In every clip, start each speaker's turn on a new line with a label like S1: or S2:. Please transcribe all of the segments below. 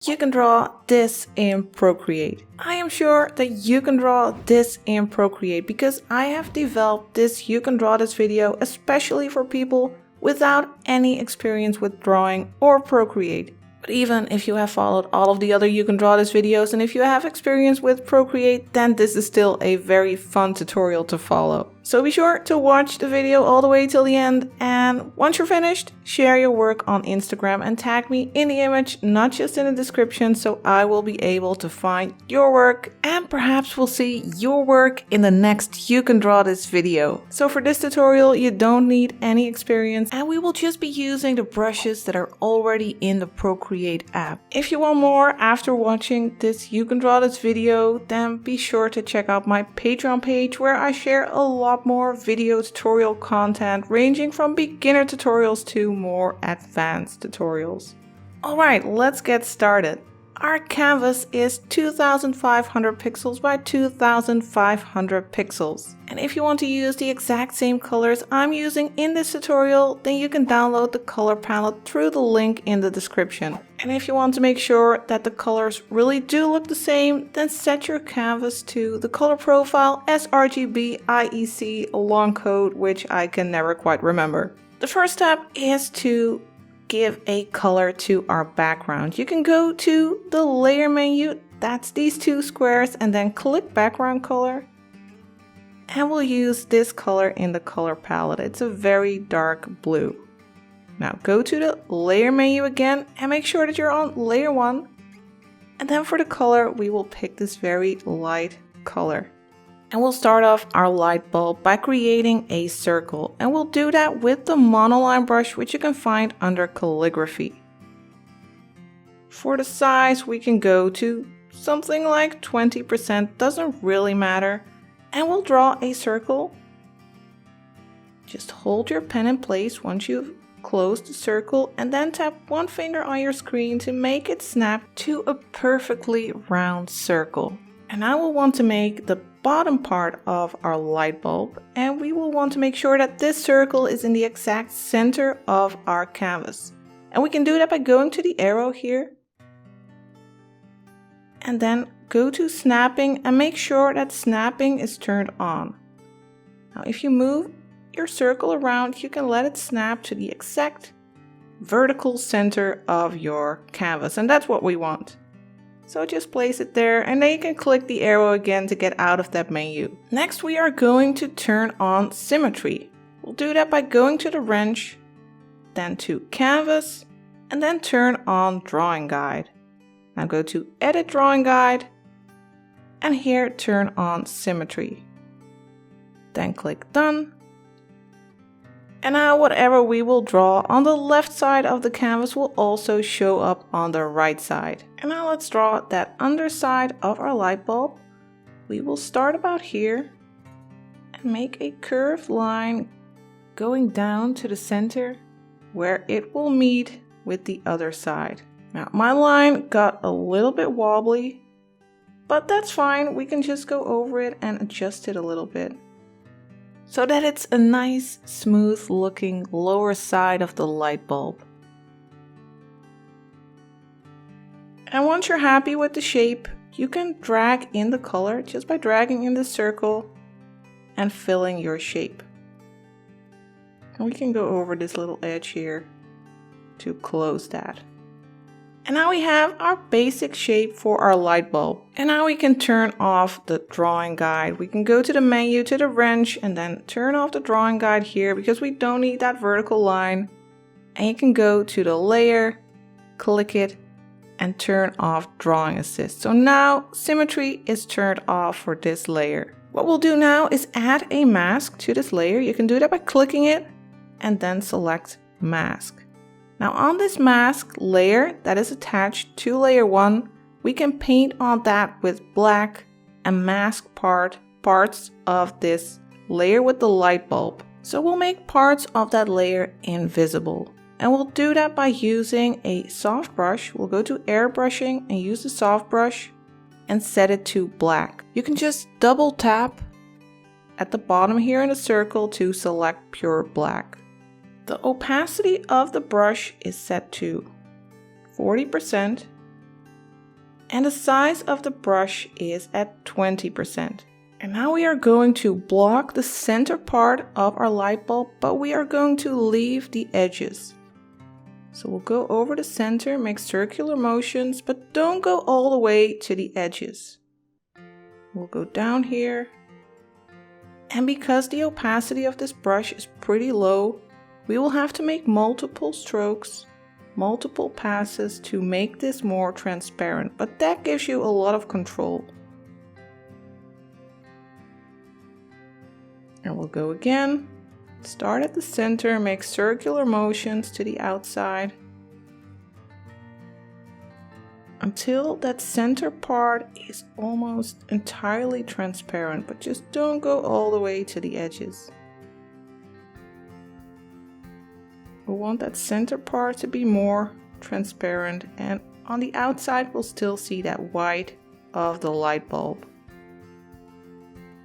S1: You can draw this in Procreate. I am sure that you can draw this in Procreate because I have developed this You Can Draw This video especially for people without any experience with drawing or Procreate. But even if you have followed all of the other You Can Draw This videos and if you have experience with Procreate, then this is still a very fun tutorial to follow. So be sure to watch the video all the way till the end, and once you're finished, share your work on Instagram and tag me in the image, not just in the description, so I will be able to find your work and perhaps we'll see your work in the next You Can Draw This video. So for this tutorial, you don't need any experience and we will just be using the brushes that are already in the Procreate app. If you want more after watching this You Can Draw This video, then be sure to check out my Patreon page where I share a lot more video tutorial content ranging from beginner tutorials to more advanced tutorials. Alright, let's get started. Our canvas is 2500 pixels by 2500 pixels. And if you want to use the exact same colors I'm using in this tutorial, then you can download the color palette through the link in the description. And if you want to make sure that the colors really do look the same, then set your canvas to the color profile srgb IEC long code, which I can never quite remember. The first step is to give a color to our background. You can go to the layer menu, that's these two squares, and then click background color. And we'll use this color in the color palette. It's a very dark blue. Now go to the layer menu again and make sure that you're on layer 1. And then for the color, we will pick this very light color. And we'll start off our light bulb by creating a circle. And we'll do that with the monoline brush, which you can find under calligraphy. For the size, we can go to something like 20%, doesn't really matter. And we'll draw a circle. Just hold your pen in place once you've closed the circle and then tap one finger on your screen to make it snap to a perfectly round circle. And I will want to make the bottom part of our light bulb, and we will want to make sure that this circle is in the exact center of our canvas. And we can do that by going to the arrow here and then go to snapping and make sure that snapping is turned on. Now if you move your circle around, you can let it snap to the exact vertical center of your canvas, and that's what we want. So just place it there and then you can click the arrow again to get out of that menu. Next we are going to turn on symmetry. We'll do that by going to the wrench, then to canvas, and then turn on drawing guide. Now go to edit drawing guide and here turn on symmetry. Then click done. And now whatever we will draw on the left side of the canvas will also show up on the right side. And now let's draw that underside of our light bulb. We will start about here and make a curved line going down to the center where it will meet with the other side. Now my line got a little bit wobbly, but that's fine. We can just go over it and adjust it a little bit, so that it's a nice, smooth looking lower side of the light bulb. And once you're happy with the shape, you can drag in the color just by dragging in the circle and filling your shape. And we can go over this little edge here to close that. And now we have our basic shape for our light bulb. And now we can turn off the drawing guide. We can go to the menu, to the wrench, and then turn off the drawing guide here because we don't need that vertical line. And you can go to the layer, click it, and turn off drawing assist. So now symmetry is turned off for this layer. What we'll do now is add a mask to this layer. You can do that by clicking it and then select mask. Now on this mask layer that is attached to layer 1, we can paint on that with black and mask parts of this layer with the light bulb. So we'll make parts of that layer invisible. And we'll do that by using a soft brush. We'll go to airbrushing and use the soft brush and set it to black. You can just double tap at the bottom here in the circle to select pure black. The opacity of the brush is set to 40%, and the size of the brush is at 20%. And now we are going to block the center part of our light bulb, but we are going to leave the edges. So we'll go over the center, make circular motions, but don't go all the way to the edges. We'll go down here. And because the opacity of this brush is pretty low, we will have to make multiple strokes, multiple passes to make this more transparent, but that gives you a lot of control. And we'll go again, start at the center, make circular motions to the outside until that center part is almost entirely transparent, but just don't go all the way to the edges. We want that center part to be more transparent, and on the outside we'll still see that white of the light bulb.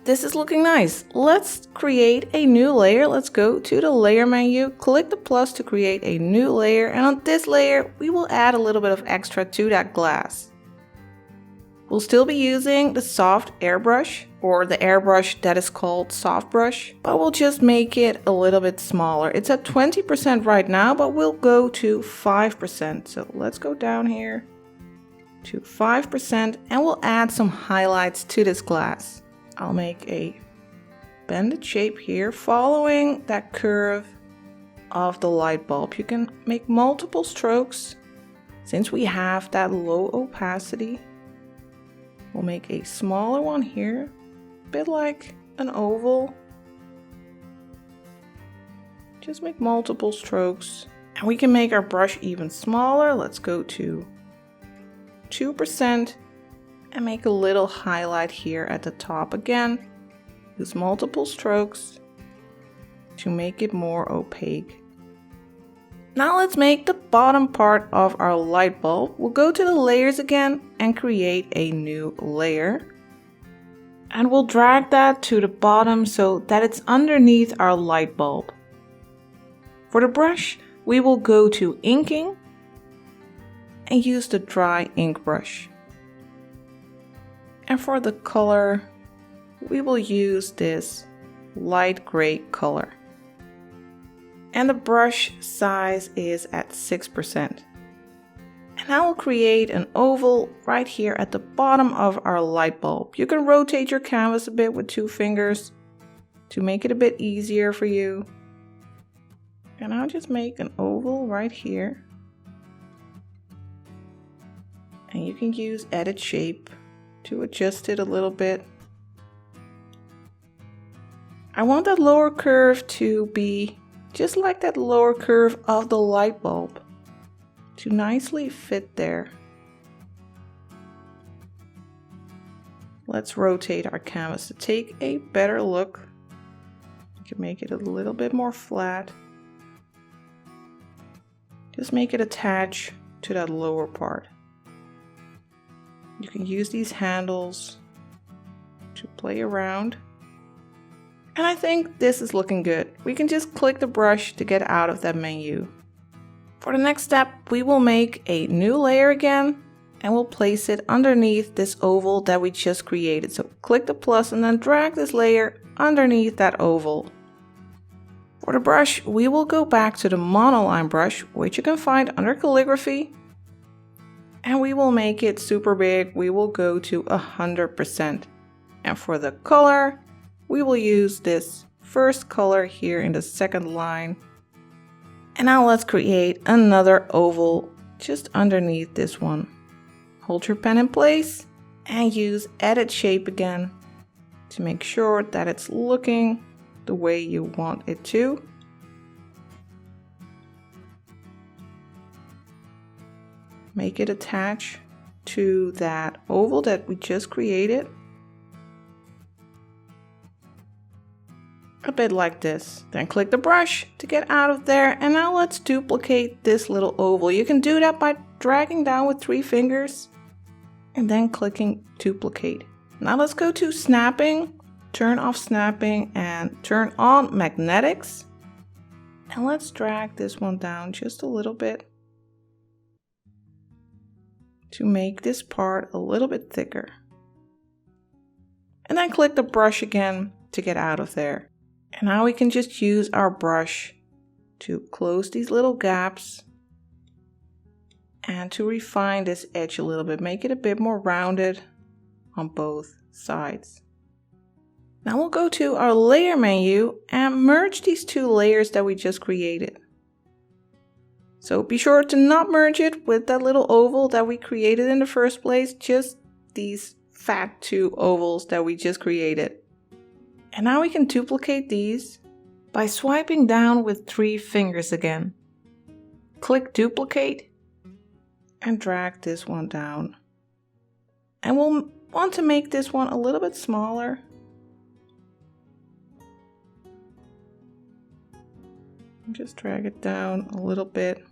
S1: This is looking nice. Let's create a new layer. Let's go to the layer menu, click the plus to create a new layer, and on this layer we will add a little bit of extra to that glass. We'll still be using the soft airbrush, or the airbrush that is called soft brush, but we'll just make it a little bit smaller. It's at 20% right now, but we'll go to 5%. So let's go down here to 5% and we'll add some highlights to this glass. I'll make a bended shape here following that curve of the light bulb. You can make multiple strokes since we have that low opacity. We'll make a smaller one here, a bit like an oval. Just make multiple strokes. And we can make our brush even smaller. Let's go to 2% and make a little highlight here at the top again. Use multiple strokes to make it more opaque. Now let's make the bottom part of our light bulb. We'll go to the layers again and create a new layer. And we'll drag that to the bottom so that it's underneath our light bulb. For the brush, we will go to inking and use the dry ink brush. And for the color, we will use this light gray color. And the brush size is at 6%. And I will create an oval right here at the bottom of our light bulb. You can rotate your canvas a bit with 2 fingers to make it a bit easier for you. And I'll just make an oval right here. And you can use edit shape to adjust it a little bit. I want that lower curve to be just like that lower curve of the light bulb, to nicely fit there. Let's rotate our canvas to take a better look. You can make it a little bit more flat. Just make it attach to that lower part. You can use these handles to play around. And I think this is looking good. We can just click the brush to get out of that menu. For the next step, we will make a new layer again and we'll place it underneath this oval that we just created. So click the plus and then drag this layer underneath that oval. For the brush, we will go back to the monoline brush, which you can find under calligraphy. And we will make it super big. We will go to 100%. And for the color, we will use this first color here in the second line. And now let's create another oval just underneath this one. Hold your pen in place and use edit shape again to make sure that it's looking the way you want it to. Make it attach to that oval that we just created. A bit like this. Then click the brush to get out of there, and now let's duplicate this little oval. You can do that by dragging down with 3 fingers and then clicking duplicate. Now let's go to snapping, turn off snapping and turn on magnetics. And let's drag this one down just a little bit to make this part a little bit thicker. And then click the brush again to get out of there. And now we can just use our brush to close these little gaps and to refine this edge a little bit, make it a bit more rounded on both sides. Now we'll go to our layer menu and merge these two layers that we just created. So be sure to not merge it with that little oval that we created in the first place, just these fat two ovals that we just created. And now we can duplicate these by swiping down with 3 fingers again. Click duplicate and drag this one down. And we'll want to make this one a little bit smaller. Just drag it down a little bit.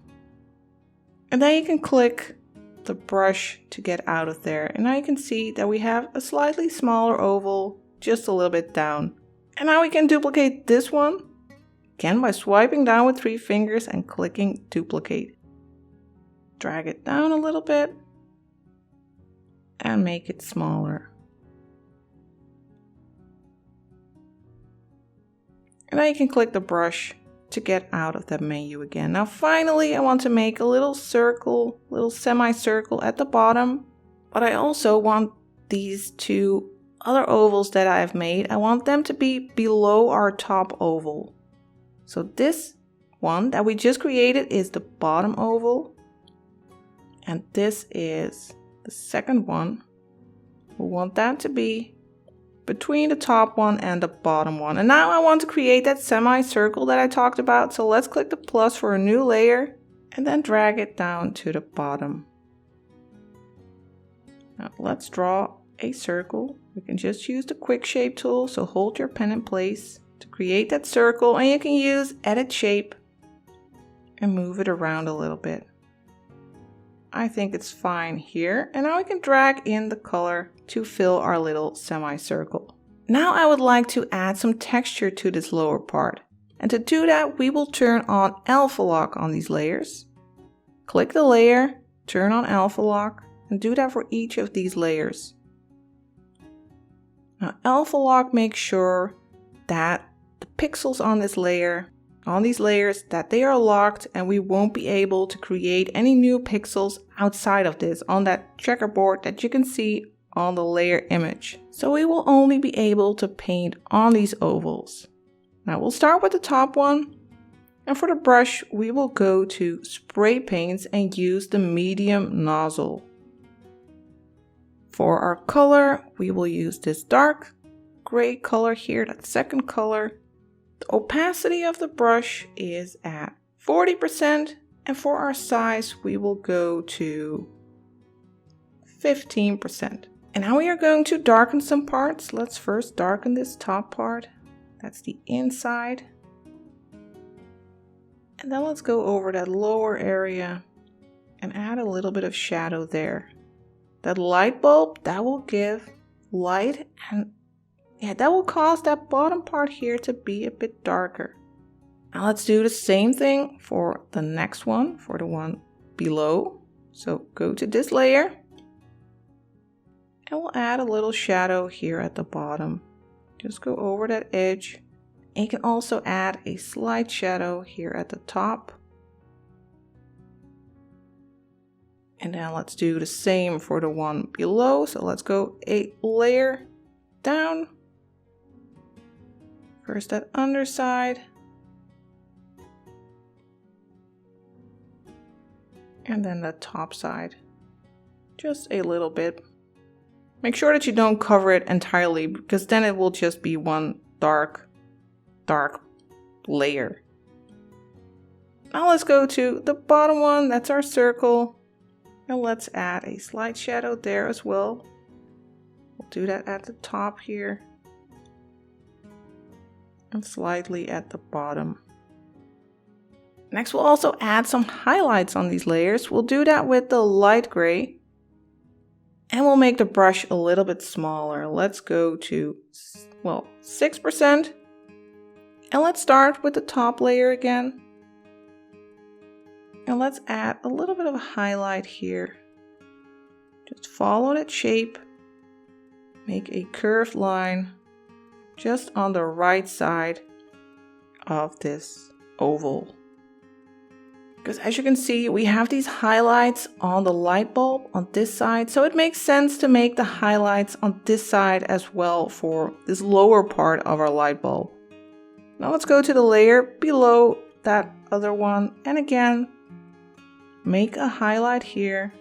S1: And then you can click the brush to get out of there. And now you can see that we have a slightly smaller oval, just a little bit down. And now we can duplicate this one, again by swiping down with 3 fingers and clicking duplicate. Drag it down a little bit and make it smaller. And now you can click the brush to get out of that menu again. Now finally I want to make a little circle, little semicircle at the bottom, but I also want these 2 other ovals that I have made, I want them to be below our top oval. So this one that we just created is the bottom oval, and this is the second one. We want that to be between the top one and the bottom one. And now I want to create that semicircle that I talked about. So let's click the plus for a new layer and then drag it down to the bottom. Now let's draw a circle. You can just use the quick shape tool. So hold your pen in place to create that circle, and you can use edit shape and move it around a little bit. I think it's fine here. And now we can drag in the color to fill our little semicircle. Now I would like to add some texture to this lower part. And to do that, we will turn on alpha lock on these layers. Click the layer, turn on alpha lock, and do that for each of these layers. Now alpha lock makes sure that the pixels on this layer, on these layers, that they are locked and we won't be able to create any new pixels outside of this on that checkerboard that you can see on the layer image. So we will only be able to paint on these ovals. Now we'll start with the top one, and for the brush we will go to spray paints and use the medium nozzle. For our color we will use this dark gray color here, that second color. The opacity of the brush is at 40%, and for our size we will go to 15%. And now we are going to darken some parts. Let's first darken this top part. That's the inside. And then let's go over that lower area and add a little bit of shadow there. That light bulb, that will give light, and that will cause that bottom part here to be a bit darker. Now let's do the same thing for the next one, for the one below. So go to this layer. And we'll add a little shadow here at the bottom. Just go over that edge. And you can also add a slight shadow here at the top. And then let's do the same for the one below. So let's go a layer down. First that underside. And then the top side. Just a little bit. Make sure that you don't cover it entirely, because then it will just be one dark layer. Now let's go to the bottom one, that's our circle. And let's add a slight shadow there as well. We'll do that at the top here. And slightly at the bottom. Next we'll also add some highlights on these layers. We'll do that with the light gray. And we'll make the brush a little bit smaller. Let's go to, 6%. And let's start with the top layer again. And let's add a little bit of a highlight here. Just follow that shape. Make a curved line just on the right side of this oval. Because as you can see, we have these highlights on the light bulb on this side. So it makes sense to make the highlights on this side as well for this lower part of our light bulb. Now let's go to the layer below that other one. And again, make a highlight here,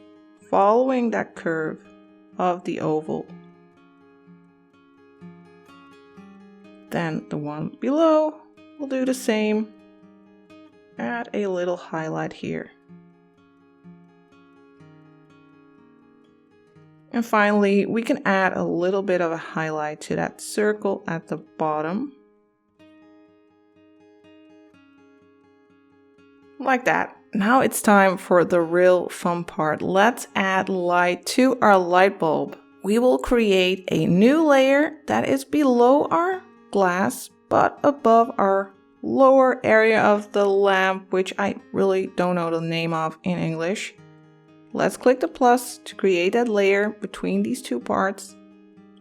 S1: following that curve of the oval. Then the one below, we'll do the same. Add a little highlight here. And finally, we can add a little bit of a highlight to that circle at the bottom. Like that. Now it's time for the real fun part. Let's add light to our light bulb. We will create a new layer that is below our glass, but above our lower area of the lamp, which I really don't know the name of in English. Let's click the plus to create that layer between these two parts.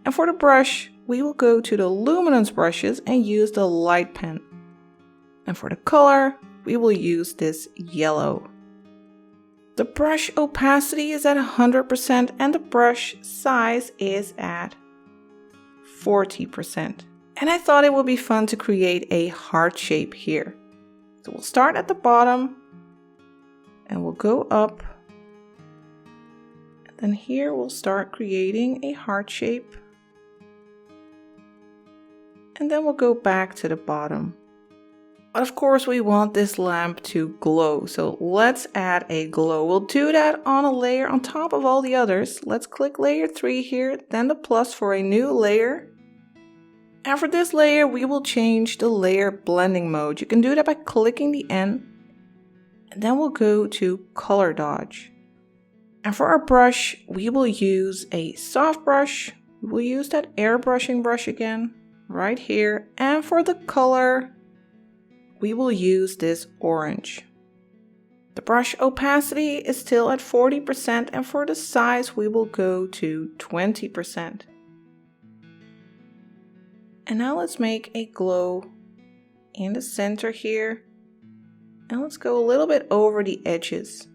S1: And for the brush, we will go to the luminance brushes and use the light pen. And for the color, we will use this yellow. The brush opacity is at 100% and the brush size is at 40%. And I thought it would be fun to create a heart shape here. So we'll start at the bottom and we'll go up. And then here we'll start creating a heart shape. And then we'll go back to the bottom. But of course we want this lamp to glow. So let's add a glow. We'll do that on a layer on top of all the others. Let's click layer 3 here, then the plus for a new layer. And for this layer, we will change the layer blending mode. You can do that by clicking the N. And then we'll go to color dodge. And for our brush, we will use a soft brush. We'll use that airbrushing brush again, right here. And for the color, we will use this orange. The brush opacity is still at 40%. And for the size, we will go to 20%. And now let's make a glow in the center here. And let's go a little bit over the edges.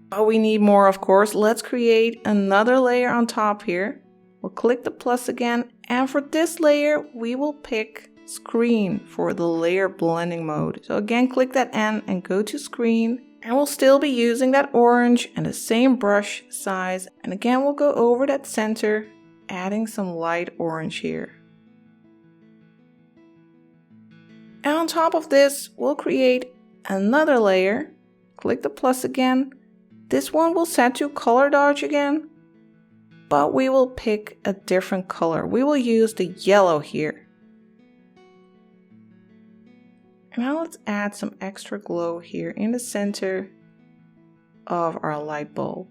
S1: But we need more, of course. Let's create another layer on top here. We'll click the plus again. And for this layer, we will pick screen for the layer blending mode. So again, click that N and go to screen. And we'll still be using that orange and the same brush size. And again, we'll go over that center, adding some light orange here. And on top of this, we'll create another layer. Click the plus again. This one will set to color dodge again, but we will pick a different color. We will use the yellow here. And now let's add some extra glow here in the center of our light bulb.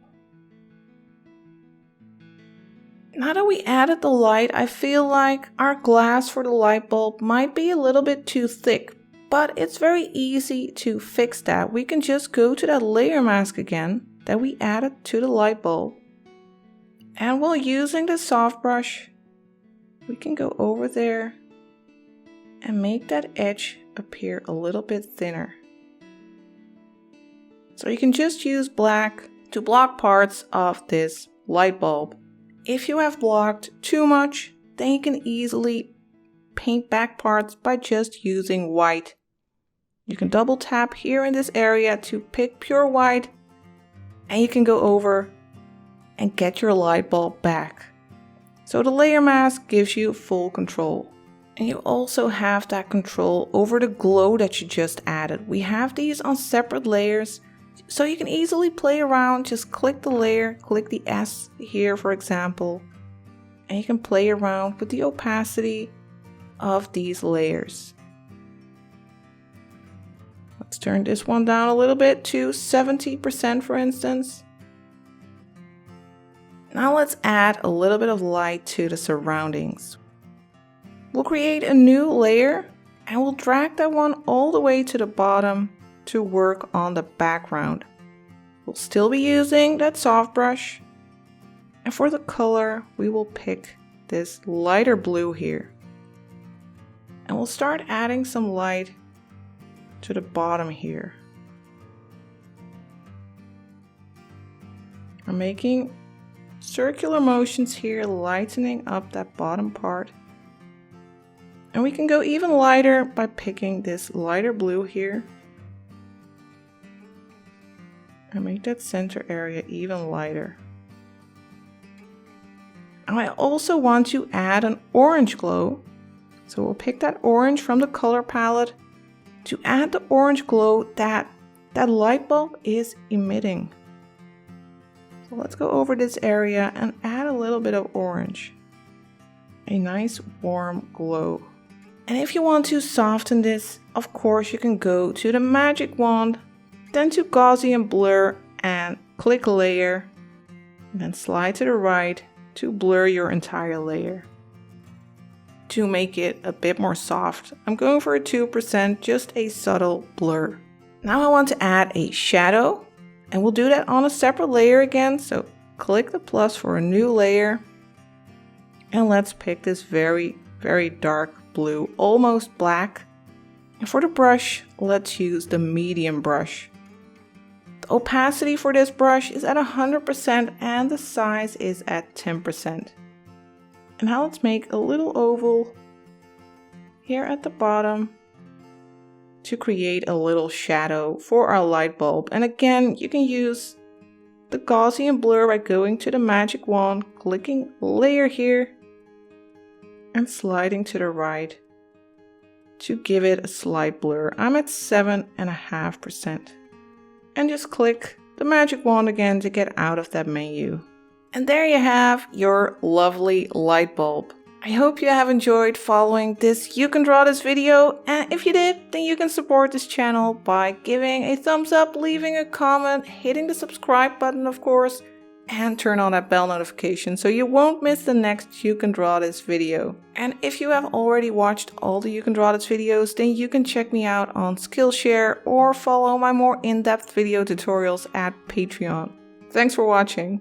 S1: Now that we added the light, I feel like our glass for the light bulb might be a little bit too thick, but it's very easy to fix that. We can just go to that layer mask again that we added to the light bulb. And while using the soft brush, we can go over there and make that edge appear a little bit thinner. So you can just use black to block parts of this light bulb. If you have blocked too much, then you can easily paint back parts by just using white. You can double tap here in this area to pick pure white, and you can go over and get your light bulb back. So the layer mask gives you full control. And you also have that control over the glow that you just added. We have these on separate layers, so you can easily play around. Just click the layer, click the S here for example, and you can play around with the opacity of these layers. Let's turn this one down a little bit to 70% for instance. Now let's add a little bit of light to the surroundings. We'll create a new layer and we'll drag that one all the way to the bottom to work on the background. We'll still be using that soft brush. And for the color, we will pick this lighter blue here. And we'll start adding some light to the bottom here. I'm making circular motions here, lightening up that bottom part. And we can go even lighter by picking this lighter blue here. And make that center area even lighter. And I also want to add an orange glow. So we'll pick that orange from the color palette to add the orange glow that light bulb is emitting. So let's go over this area and add a little bit of orange. A nice warm glow. And if you want to soften this, of course you can go to the magic wand, then to Gaussian blur and click layer, and then slide to the right to blur your entire layer. To make it a bit more soft, I'm going for a 2%, just a subtle blur. Now I want to add a shadow, and we'll do that on a separate layer again, so click the plus for a new layer. And let's pick this very, very dark blue, almost black. And for the brush, let's use the medium brush. The opacity for this brush is at 100% and the size is at 10%. And now let's make a little oval here at the bottom to create a little shadow for our light bulb. And again, you can use the Gaussian blur by going to the magic wand, clicking layer here, and sliding to the right to give it a slight blur. I'm at 7.5%. And just click the magic wand again to get out of that menu. And there you have your lovely light bulb. I hope you have enjoyed following this You Can Draw This video, and if you did, then you can support this channel by giving a thumbs up, leaving a comment, hitting the subscribe button of course, and turn on that bell notification so you won't miss the next You Can Draw This video. And if you have already watched all the You Can Draw This videos, then you can check me out on Skillshare or follow my more in-depth video tutorials at Patreon. Thanks for watching.